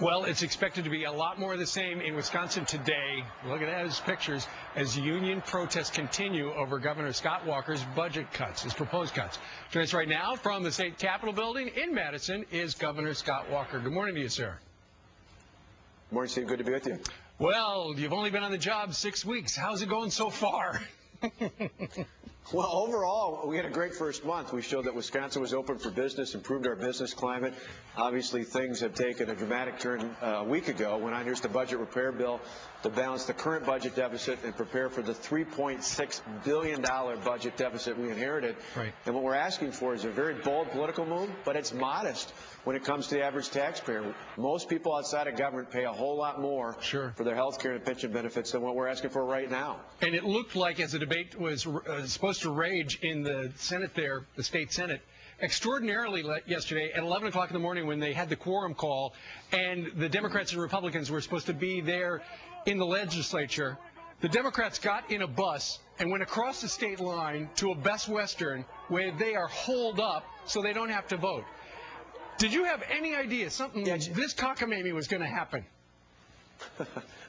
Well, it's expected to be a lot more of the same in Wisconsin today. Look at those pictures as union protests continue over Governor Scott Walker's budget cuts, his proposed cuts. Joining us right now from the state capitol building in Madison is Governor Scott Walker. Good morning to you, sir. Good morning, Steve. Good to be with you. Well, you've only been on the job 6 weeks. How's it going so far? Well, overall, we had a great first month. We showed that Wisconsin was open for business, improved our business climate. Obviously, things have taken a dramatic turn a week ago when I introduced the budget repair bill to balance the current budget deficit and prepare for the $3.6 billion budget deficit we inherited. Right. And what we're asking for is a very bold political move, but it's modest when it comes to the average taxpayer. Most people outside of government pay a whole lot more for their health care and pension benefits than what we're asking for right now. And it looked like, as the debate was supposed to rage in the Senate there, the state Senate, extraordinarily yesterday at 11 o'clock in the morning when they had the quorum call and the Democrats and Republicans were supposed to be there in the legislature, the Democrats got in a bus and went across the state line to a Best Western where they are holed up so they don't have to vote. Did you have any idea something this cockamamie was going to happen?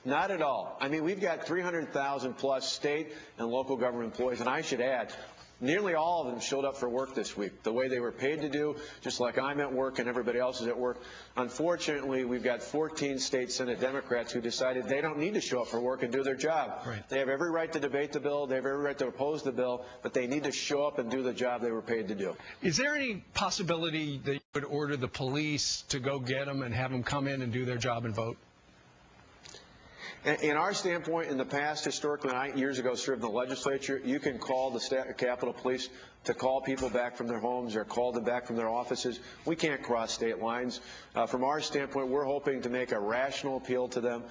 Not at all. I mean, we've got 300,000 plus state and local government employees, and I should add, nearly all of them showed up for work this week, the way they were paid to do, just like I'm at work and everybody else is at work. Unfortunately, we've got 14 state Senate Democrats who decided they don't need to show up for work and do their job. Right. They have every right to debate the bill, they have every right to oppose the bill, but they need to show up and do the job they were paid to do. Is there any possibility that you would order the police to go get them and have them come in and do their job and vote? In our standpoint, in the past, historically, 9 years ago, served in the legislature, you can call the Capitol Police to call people back from their homes or call them back from their offices. We can't cross state lines. From our standpoint, we're hoping to make a rational appeal to them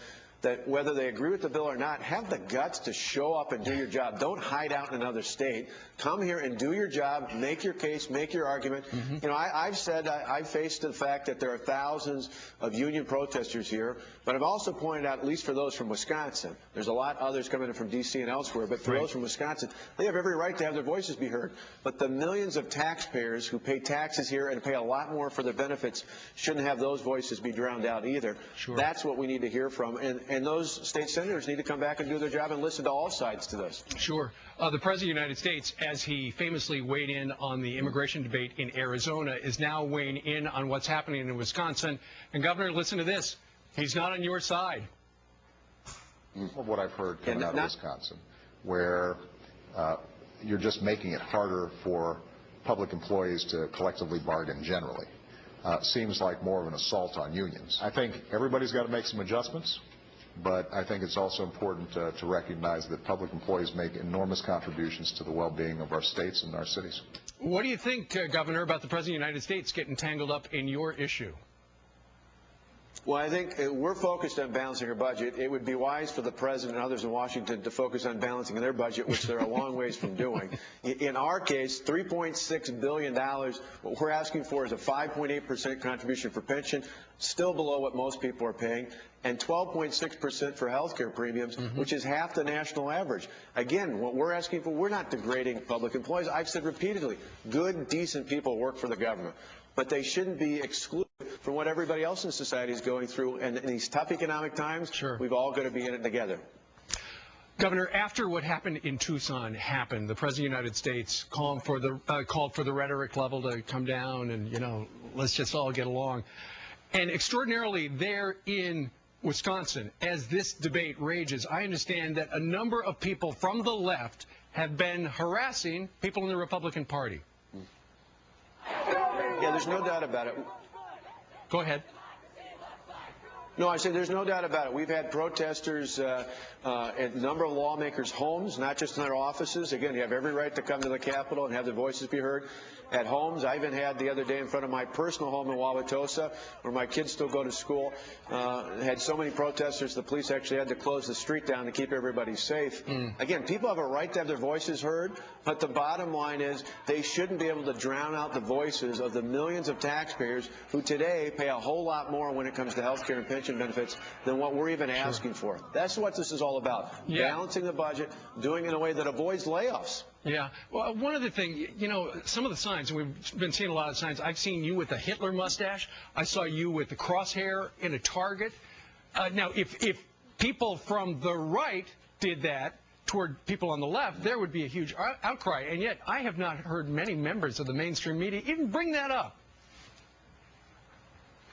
that whether they agree with the bill or not, have the guts to show up and do your job. Don't hide out in another state. Come here and do your job, make your case, make your argument. You know, I've said I've faced the fact that there are thousands of union protesters here, but I've also pointed out, at least for those from Wisconsin, there's a lot others coming in from D.C. and elsewhere, but for those from Wisconsin, they have every right to have their voices be heard. But the millions of taxpayers who pay taxes here and pay a lot more for their benefits shouldn't have those voices be drowned out either. That's what we need to hear from. And those state senators need to come back and do their job and listen to all sides to this. Sure. The President of the United States, as he famously weighed in on the immigration debate in Arizona, is now weighing in on what's happening in Wisconsin. And, Governor, listen to this. He's not on your side. What I've heard coming out of Wisconsin, where you're just making it harder for public employees to collectively bargain generally, seems like more of an assault on unions. I think everybody's got to make some adjustments. But I think it's also important to recognize that public employees make enormous contributions to the well-being of our states and our cities. What do you think, Governor, about the President of the United States getting tangled up in your issue? Well, I think we're focused on balancing our budget. It would be wise for the President and others in Washington to focus on balancing their budget, which they're a long ways from doing. In our case, $3.6 billion, what we're asking for is a 5.8% contribution for pension, still below what most people are paying, and 12.6% for health care premiums, which is half the national average. Again, what we're asking for, we're not degrading public employees. I've said repeatedly, good, decent people work for the government, but they shouldn't be excluded from what everybody else in society is going through. And in these tough economic times, we've all got to be in it together. Governor, after what happened in Tucson happened, the President of the United States called for the rhetoric level to come down and, you know, let's just all get along. And extraordinarily, there in Wisconsin, as this debate rages, I understand that a number of people from the left have been harassing people in the Republican Party. Yeah, there's no doubt about it. Go ahead. No, I said there's no doubt about it. We've had protesters at a number of lawmakers' homes, not just in their offices. Again, you have every right to come to the Capitol and have their voices be heard. At homes, I even had the other day in front of my personal home in Wauwatosa, where my kids still go to school, had so many protesters, the police actually had to close the street down to keep everybody safe. Again, people have a right to have their voices heard, but the bottom line is they shouldn't be able to drown out the voices of the millions of taxpayers who today pay a whole lot more when it comes to health care and pension benefits than what we're even asking for. That's what this is all about. Balancing the budget, doing it in a way that avoids layoffs. Yeah. Well, one other thing, you know, some of the signs, and we've been seeing a lot of signs. I've seen you with a Hitler mustache. I saw you with the crosshair in a target. Now, if people from the right did that toward people on the left, there would be a huge outcry. And yet, I have not heard many members of the mainstream media even bring that up.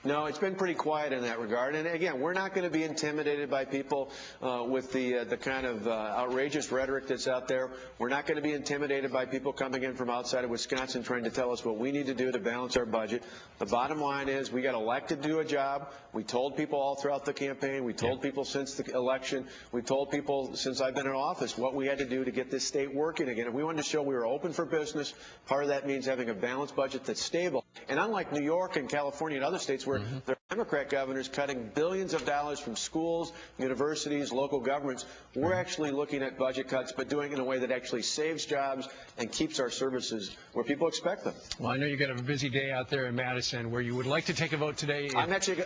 No, it's been pretty quiet in that regard. And again, we're not going to be intimidated by people with the kind of outrageous rhetoric that's out there. We're not going to be intimidated by people coming in from outside of Wisconsin trying to tell us what we need to do to balance our budget. The bottom line is we got elected to do a job. We told people all throughout the campaign. We told people since the election. We told people since I've been in office what we had to do to get this state working again. If we wanted to show we were open for business, part of that means having a balanced budget that's stable. And unlike New York and California and other states where there are Democrat governors cutting billions of dollars from schools, universities, local governments, we're actually looking at budget cuts, but doing it in a way that actually saves jobs and keeps our services where people expect them. Well, I know you got a busy day out there in Madison where you would like to take a vote today. I'm actually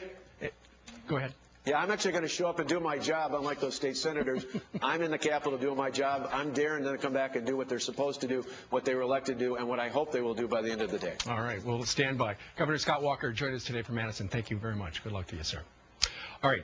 Go ahead. Yeah, I'm actually going to show up and do my job, unlike those state senators. I'm in the Capitol doing my job. I'm daring them to come back and do what they're supposed to do, what they were elected to do, and what I hope they will do by the end of the day. All right. Well, stand by. Governor Scott Walker joined us today from Madison. Thank you very much. Good luck to you, sir. All right.